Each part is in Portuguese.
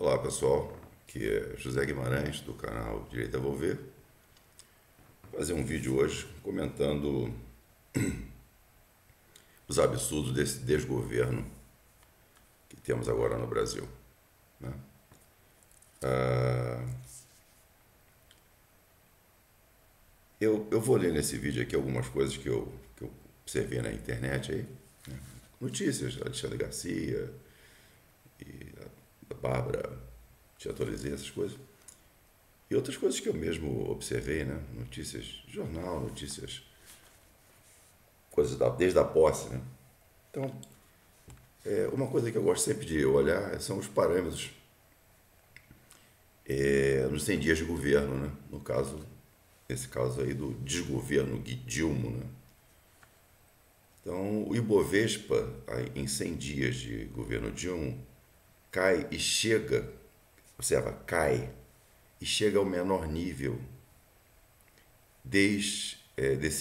Olá pessoal, aqui é José Guimarães do canal Direito a Volver. Vou fazer um vídeo hoje comentando os absurdos desse desgoverno que temos agora no Brasil, né? Eu vou ler nesse vídeo aqui algumas coisas que eu observei na internet aí, né? Notícias, Alexandre Garcia e a Bárbara, te atualizei essas coisas. E outras coisas que eu mesmo observei, né? Notícias de jornal, notícias, coisas desde a posse, né? Então, uma coisa que eu gosto sempre de olhar são os parâmetros nos 100 dias de governo, né? No caso, nesse caso aí do desgoverno Dilma, né? Então, o Ibovespa, aí, em 100 dias de governo Dilma, cai e chega, observa, cai e chega ao menor nível desse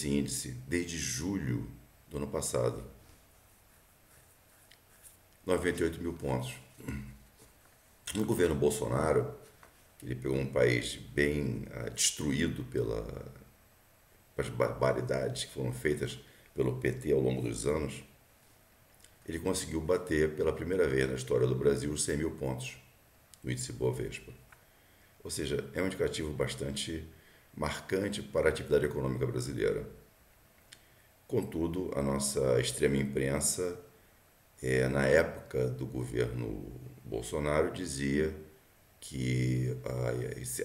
índice, desde julho do ano passado, 98 mil pontos. No governo Bolsonaro, ele pegou um país bem destruído pelas barbaridades que foram feitas pelo PT ao longo dos anos. Ele conseguiu bater pela primeira vez na história do Brasil os 100 mil pontos no índice Bovespa. Ou seja, é um indicativo bastante marcante para a atividade econômica brasileira. Contudo, a nossa extrema imprensa, na época do governo Bolsonaro, dizia que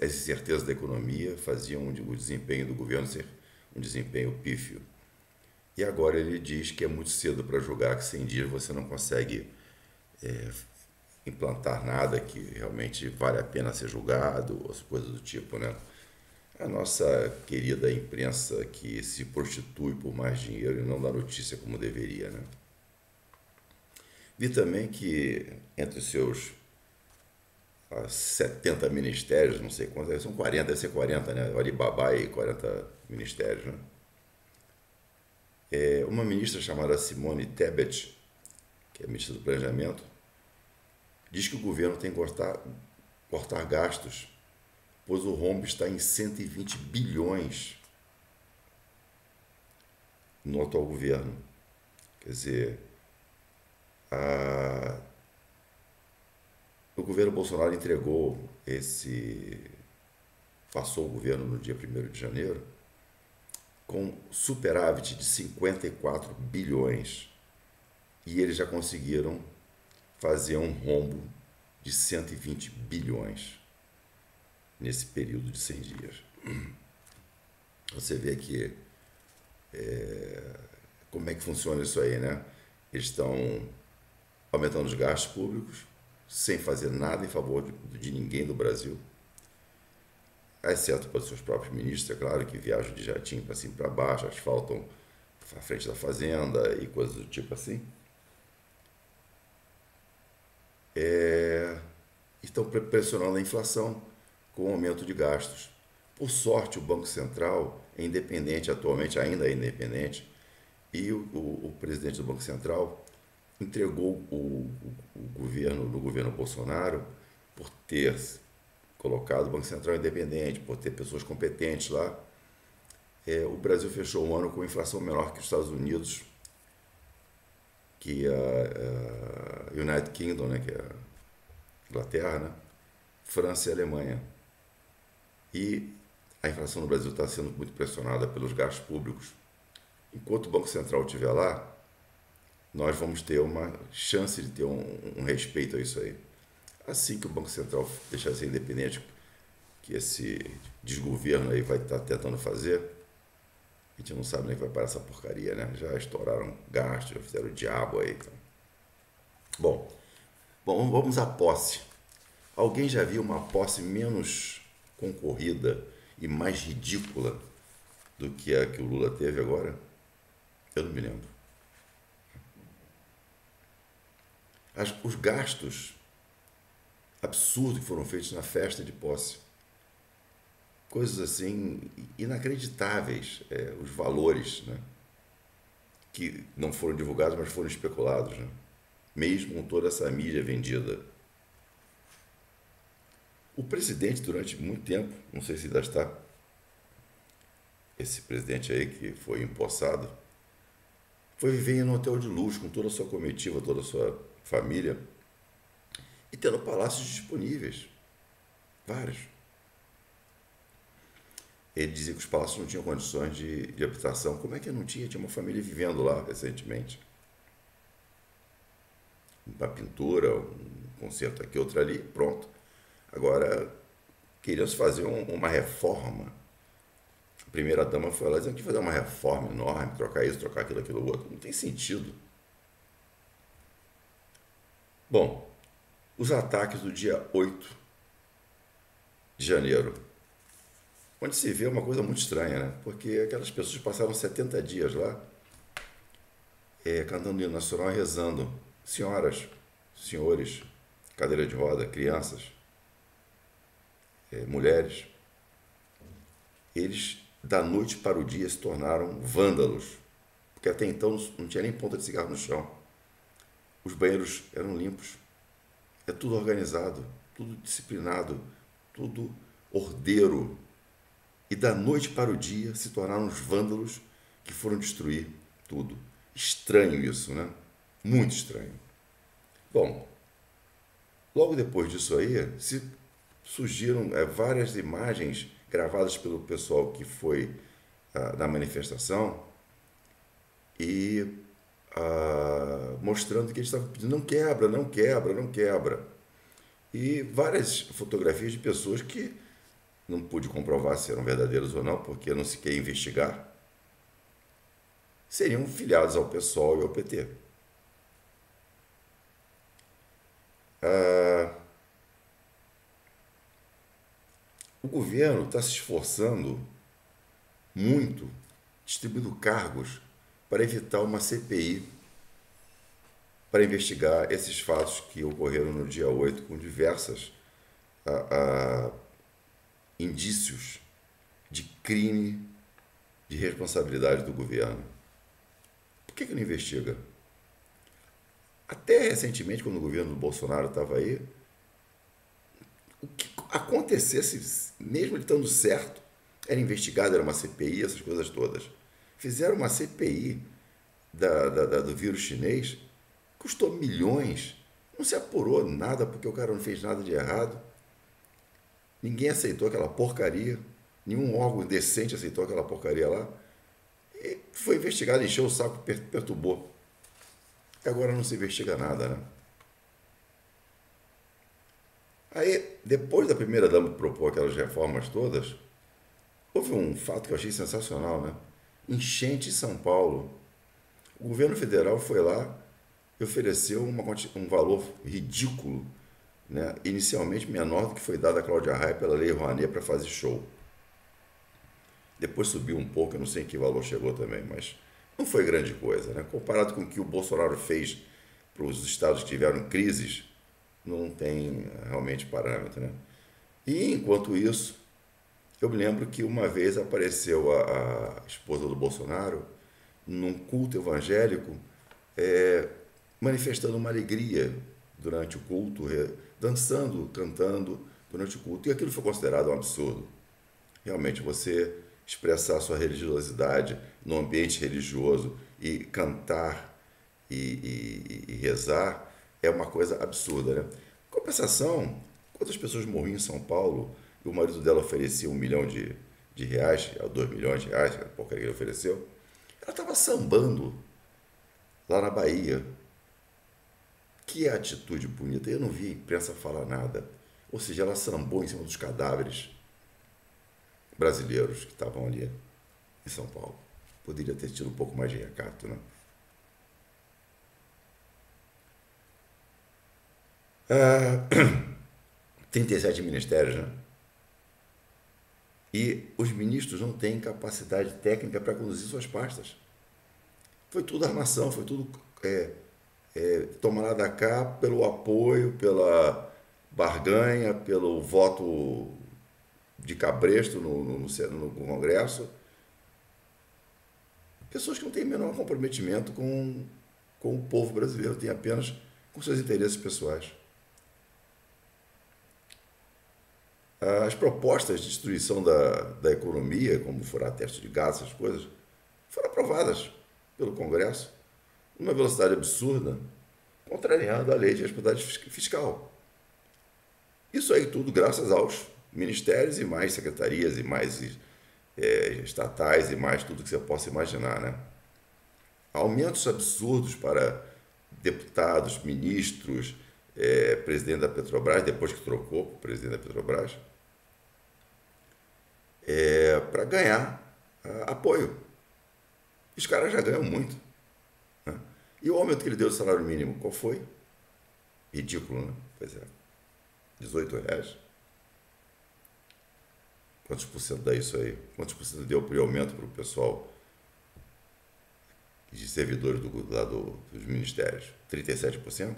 as incertezas da economia faziam o desempenho do governo ser um desempenho pífio. E agora ele diz que é muito cedo para julgar, que 100 dias você não consegue implantar nada que realmente vale a pena ser julgado, ou coisas do tipo, né? A nossa querida imprensa que se prostitui por mais dinheiro e não dá notícia como deveria, né? Vi também que entre os seus 70 ministérios, não sei quantos, são 40, deve ser 40, né? O Alibaba e 40 ministérios, né? Uma ministra chamada Simone Tebet, que é ministra do Planejamento, diz que o governo tem que cortar gastos, pois o rombo está em 120 bilhões no atual governo. Quer dizer, o governo Bolsonaro passou o governo no dia 1º de janeiro com superávit de 54 bilhões e eles já conseguiram fazer um rombo de 120 bilhões nesse período de 100 dias. Você vê que como é que funciona isso aí, né? Eles estão aumentando os gastos públicos sem fazer nada em favor de ninguém do Brasil, exceto para os seus próprios ministros, é claro, que viajam de jatinho para cima e para baixo, asfaltam à frente da fazenda e coisas do tipo assim. Estão pressionando a inflação com o aumento de gastos. Por sorte, o Banco Central é independente atualmente, ainda é independente, e o presidente do Banco Central entregou o governo do governo Bolsonaro por ter colocado o Banco Central independente, por ter pessoas competentes lá. O Brasil fechou o ano com inflação menor que os Estados Unidos, que a United Kingdom, né, que é a Inglaterra, né, França e Alemanha. E a inflação no Brasil está sendo muito pressionada pelos gastos públicos. Enquanto o Banco Central estiver lá, nós vamos ter uma chance de ter um respeito a isso aí. Assim que o Banco Central deixar de ser independente, que esse desgoverno aí vai estar tentando fazer, a gente não sabe nem que vai parar essa porcaria, né? Já estouraram gastos, já fizeram o diabo aí. Então. Bom, vamos à posse. Alguém já viu uma posse menos concorrida e mais ridícula do que a que o Lula teve agora? Eu não me lembro. Os gastos absurdos que foram feitos na festa de posse, coisas assim inacreditáveis, os valores, né, que não foram divulgados, mas foram especulados, né, mesmo com toda essa mídia vendida. O presidente, durante muito tempo, não sei se ainda está, esse presidente aí que foi empossado, foi viver em um hotel de luxo com toda a sua comitiva, toda a sua família, e tendo palácios disponíveis, vários. Ele dizia que os palácios não tinham condições de habitação. Como é que não tinha? Tinha uma família vivendo lá recentemente. Uma pintura, um concerto aqui, outro ali, pronto. Agora, queriam se fazer uma reforma. A primeira-dama foi lá dizendo que ia fazer uma reforma enorme, trocar isso, trocar aquilo, aquilo outro. Não tem sentido. Bom, os ataques do dia 8 de janeiro, onde se vê uma coisa muito estranha, né? Porque aquelas pessoas passaram 70 dias lá, cantando o hino nacional e rezando. Senhoras, senhores, cadeira de roda, crianças, mulheres, eles da noite para o dia se tornaram vândalos, porque até então não tinha nem ponta de cigarro no chão. Os banheiros eram limpos, é tudo organizado, tudo disciplinado, tudo ordeiro. E da noite para o dia se tornaram os vândalos que foram destruir tudo. Estranho isso, né? Muito estranho. Bom, logo depois disso aí, surgiram várias imagens gravadas pelo pessoal que foi na manifestação e mostrando que eles estavam pedindo não quebra, não quebra, não quebra. E várias fotografias de pessoas que não pude comprovar se eram verdadeiras ou não, porque não se quer investigar, seriam filiados ao PSOL e ao PT. O governo está se esforçando muito, distribuindo cargos para evitar uma CPI para investigar esses fatos que ocorreram no dia 8 com diversas indícios de crime de responsabilidade do governo. Por que não investiga? Até recentemente, quando o governo do Bolsonaro estava aí, o que acontecesse, mesmo ele estando certo, era investigado, era uma CPI, essas coisas todas. Fizeram uma CPI do vírus chinês, custou milhões, não se apurou nada porque o cara não fez nada de errado. Ninguém aceitou aquela porcaria, nenhum órgão decente aceitou aquela porcaria lá. E foi investigado, encheu o saco, perturbou. E agora não se investiga nada, né? Aí, depois da primeira-dama propor aquelas reformas todas, houve um fato que eu achei sensacional, né? Enchente em São Paulo. O governo federal foi lá e ofereceu um valor ridículo, né? Inicialmente menor do que foi dado a Cláudia Raia pela Lei Rouanet para fazer show. Depois subiu um pouco, eu não sei em que valor chegou também, mas não foi grande coisa, né? Comparado com o que o Bolsonaro fez para os estados que tiveram crises, não tem realmente parâmetro, né? E enquanto isso, eu me lembro que uma vez apareceu a esposa do Bolsonaro num culto evangélico, manifestando uma alegria durante o culto, dançando, cantando durante o culto. E aquilo foi considerado um absurdo. Realmente, você expressar sua religiosidade no ambiente religioso e cantar e rezar é uma coisa absurda, né? Em compensação, quantas pessoas morriam em São Paulo e o marido dela oferecia 1 milhão de reais, 2 milhões de reais, que a porcaria que ele ofereceu, ela estava sambando lá na Bahia. Que atitude bonita. Eu não vi a imprensa falar nada. Ou seja, ela sambou em cima dos cadáveres brasileiros que estavam ali em São Paulo. Poderia ter tido um pouco mais de recato, né? 37 ministérios, né? E os ministros não têm capacidade técnica para conduzir suas pastas. Foi tudo armação, foi tudo tomar lá da cá pelo apoio, pela barganha, pelo voto de cabresto no Congresso. Pessoas que não têm o menor comprometimento com o povo brasileiro, têm apenas com seus interesses pessoais. As propostas de destruição da economia, como furar teto de gás, essas coisas, foram aprovadas pelo Congresso numa velocidade absurda, contrariando a lei de responsabilidade fiscal. Isso aí tudo graças aos ministérios e mais secretarias e mais estatais e mais tudo que você possa imaginar, né? Aumentos absurdos para deputados, ministros, presidente da Petrobras, depois que trocou o presidente da Petrobras, para ganhar apoio. Os caras já ganham muito, né? E o aumento que ele deu do salário mínimo, qual foi? Ridículo, né? Pois é. R$18. Quantos por cento dá isso aí? Quantos por cento deu por aumento para o pessoal de servidores dos ministérios? 37%?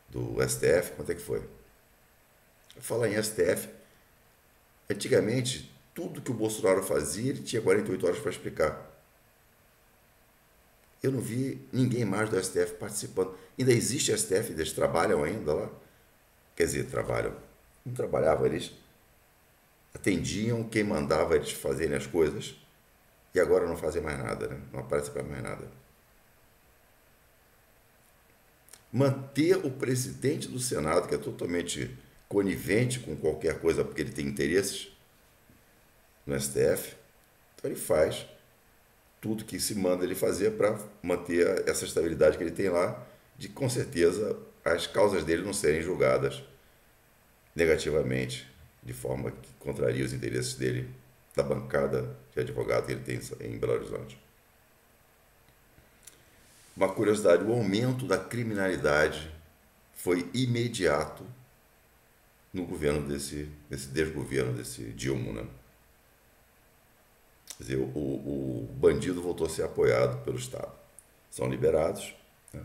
Do STF? Quanto é que foi? Falar em STF, antigamente, tudo que o Bolsonaro fazia, ele tinha 48 horas para explicar. Eu não vi ninguém mais do STF participando. Ainda existe STF? Eles trabalham ainda lá? Quer dizer, trabalham. Não trabalhavam, eles atendiam quem mandava eles fazerem as coisas e agora não fazem mais nada, né? Não aparece para mais nada. Manter o presidente do Senado, que é totalmente conivente com qualquer coisa porque ele tem interesses no STF, então ele faz tudo que se manda ele fazer para manter essa estabilidade que ele tem lá, de com certeza as causas dele não serem julgadas negativamente, de forma que contraria os interesses dele, da bancada de advogado que ele tem em Belo Horizonte. Uma curiosidade, o aumento da criminalidade foi imediato no governo desse desgoverno, desse Dilma, né? Quer dizer, o bandido voltou a ser apoiado pelo Estado. São liberados, né?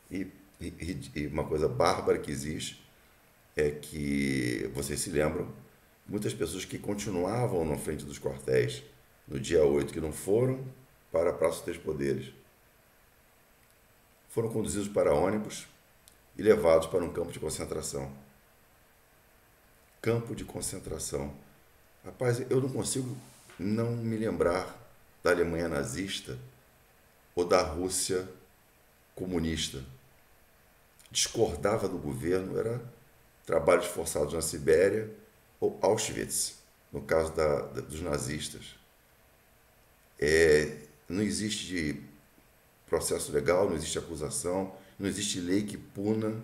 E uma coisa bárbara que existe é que, vocês se lembram, muitas pessoas que continuavam na frente dos quartéis no dia 8, que não foram para a Praça dos Três Poderes, foram conduzidos para ônibus e levados para um campo de concentração. Campo de concentração. Rapaz, eu não consigo não me lembrar da Alemanha nazista ou da Rússia comunista. Discordava do governo, era trabalhos forçados na Sibéria ou Auschwitz, no caso dos nazistas. Não existe processo legal, não existe acusação, não existe lei que puna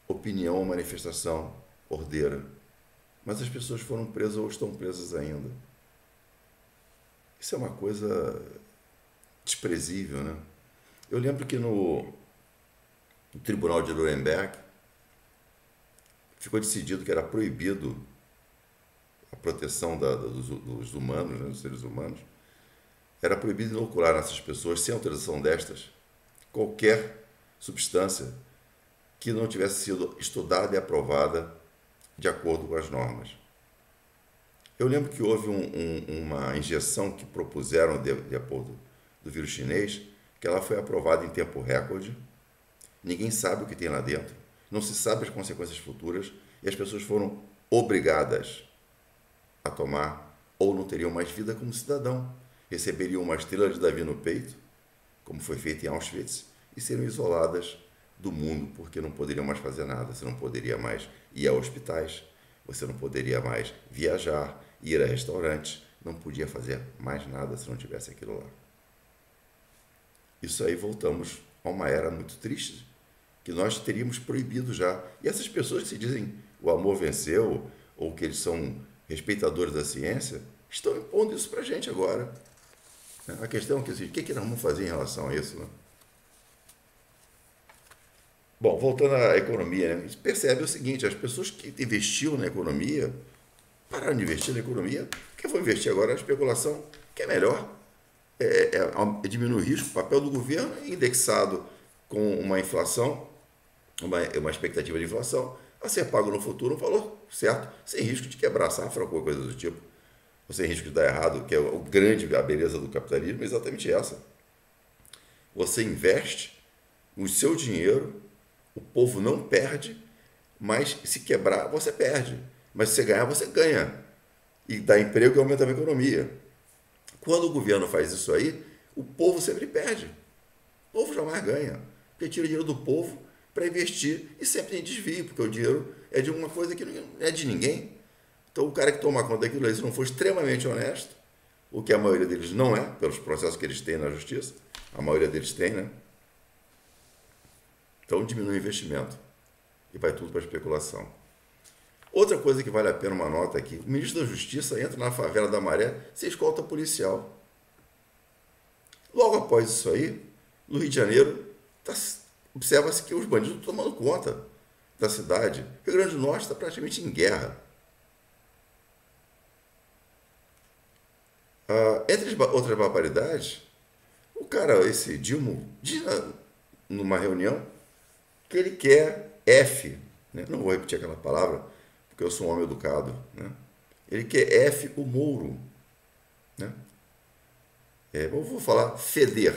opinião ou manifestação ordeira. Mas as pessoas foram presas ou estão presas ainda. Isso é uma coisa desprezível, né? Eu lembro que no Tribunal de Nuremberg ficou decidido que era proibido a proteção dos humanos, né, dos seres humanos. Era proibido inocular nessas pessoas, sem autorização destas, qualquer substância que não tivesse sido estudada e aprovada de acordo com as normas. Eu lembro que houve uma injeção que propuseram de acordo do vírus chinês, que ela foi aprovada em tempo recorde. Ninguém sabe o que tem lá dentro, não se sabe as consequências futuras e as pessoas foram obrigadas a tomar ou não teriam mais vida como cidadão. Receberiam uma estrela de Davi no peito, como foi feito em Auschwitz, e seriam isoladas do mundo porque não poderiam mais fazer nada. Você não poderia mais ir a hospitais, você não poderia mais viajar, ir a restaurantes, não podia fazer mais nada se não tivesse aquilo lá. Isso aí voltamos a uma era muito triste, que nós teríamos proibido já. E essas pessoas que se dizem o amor venceu, ou que eles são respeitadores da ciência, estão impondo isso para a gente agora. A questão é que, o que nós vamos fazer em relação a isso, né? Bom, voltando à economia, né? A gente percebe o seguinte, as pessoas que investiam na economia, pararam de investir na economia, quem for investir agora na especulação, que é melhor, diminuir o risco, o papel do governo é indexado com uma inflação, uma expectativa de inflação, a ser pago no futuro um valor certo, sem risco de quebrar a safra ou qualquer coisa do tipo, ou sem risco de dar errado, que é a beleza do capitalismo, é exatamente essa. Você investe o seu dinheiro, o povo não perde, mas se quebrar, você perde. Mas se você ganhar, você ganha. E dá emprego e aumenta a economia. Quando o governo faz isso aí, o povo sempre perde. O povo jamais ganha. Porque tira o dinheiro do povo para investir e sempre tem desvio, porque o dinheiro é de uma coisa que não é de ninguém. Então o cara que toma conta daquilo aí, se não for extremamente honesto, o que a maioria deles não é, pelos processos que eles têm na justiça, a maioria deles tem, né? Então diminui o investimento e vai tudo para especulação. Outra coisa que vale a pena uma nota aqui, o ministro da Justiça entra na favela da Maré sem escolta policial. Logo após isso aí, no Rio de Janeiro, observa-se que os bandidos estão tomando conta da cidade. O Rio Grande do Norte está praticamente em guerra. Entre as outras barbaridades, o cara, esse Dilma, diz numa reunião que ele quer F, né? Não vou repetir aquela palavra, porque eu sou um homem educado, né? Ele quer F o Moro, né? Eu vou falar feder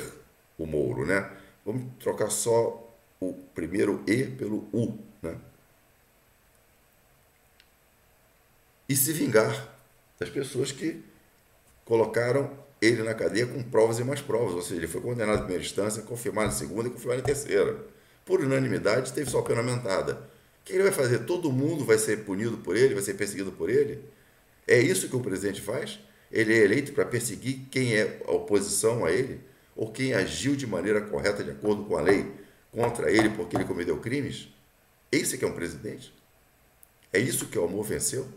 o Moro, né? Vamos trocar só o primeiro E pelo U, né? E se vingar das pessoas que colocaram ele na cadeia com provas e mais provas, ou seja, ele foi condenado em primeira instância, confirmado em segunda e confirmado em terceira. Por unanimidade, teve só pena aumentada. O que ele vai fazer? Todo mundo vai ser punido por ele, vai ser perseguido por ele? É isso que o presidente faz? Ele é eleito para perseguir quem é a oposição a ele? Ou quem agiu de maneira correta, de acordo com a lei, contra ele porque ele cometeu crimes? Esse que é um presidente? É isso que o amor venceu?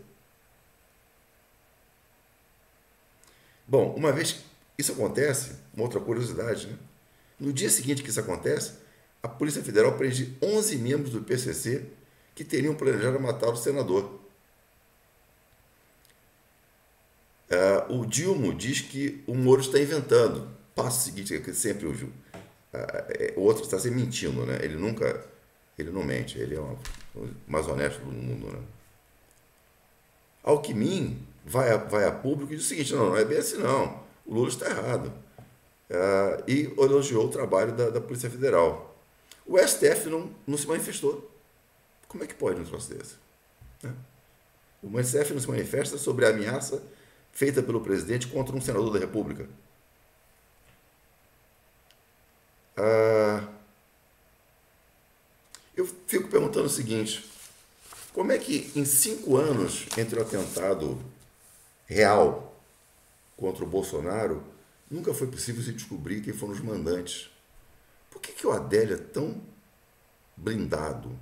Bom, uma vez que isso acontece, uma outra curiosidade, né? No dia seguinte que isso acontece, a Polícia Federal prende 11 membros do PCC que teriam planejado matar o senador. O Dilma diz que o Moro está inventando. Passo seguinte, que sempre o outro está sempre mentindo, né? Ele não mente, ele é o mais honesto do mundo, né? Alckmin vai a público e diz o seguinte: não é bem assim não, o Lula está errado. E elogiou o trabalho da Polícia Federal. O STF não se manifestou. Como é que pode um troço desse? Né? O STF não se manifesta sobre a ameaça feita pelo presidente contra um senador da República. Eu fico perguntando o seguinte: como é que em 5 anos, entre o atentado real contra o Bolsonaro, nunca foi possível se descobrir quem foram os mandantes? Por que o Adélio é tão blindado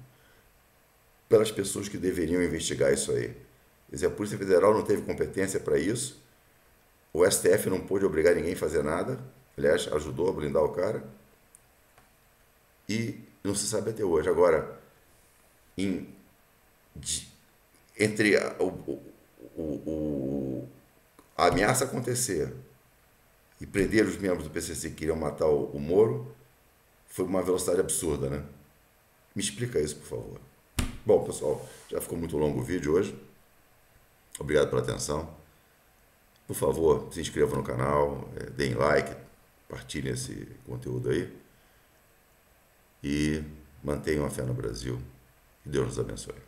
pelas pessoas que deveriam investigar isso aí? Quer dizer, a Polícia Federal não teve competência para isso, o STF não pôde obrigar ninguém a fazer nada, aliás, ajudou a blindar o cara, e não se sabe até hoje. Agora, entre a ameaça acontecer e prender os membros do PCC que queriam matar o Moro, foi uma velocidade absurda, né? Me explica isso, por favor. Bom, pessoal, já ficou muito longo o vídeo hoje. Obrigado pela atenção. Por favor, se inscrevam no canal, deem like, partilhem esse conteúdo aí e mantenham a fé no Brasil. Que Deus nos abençoe.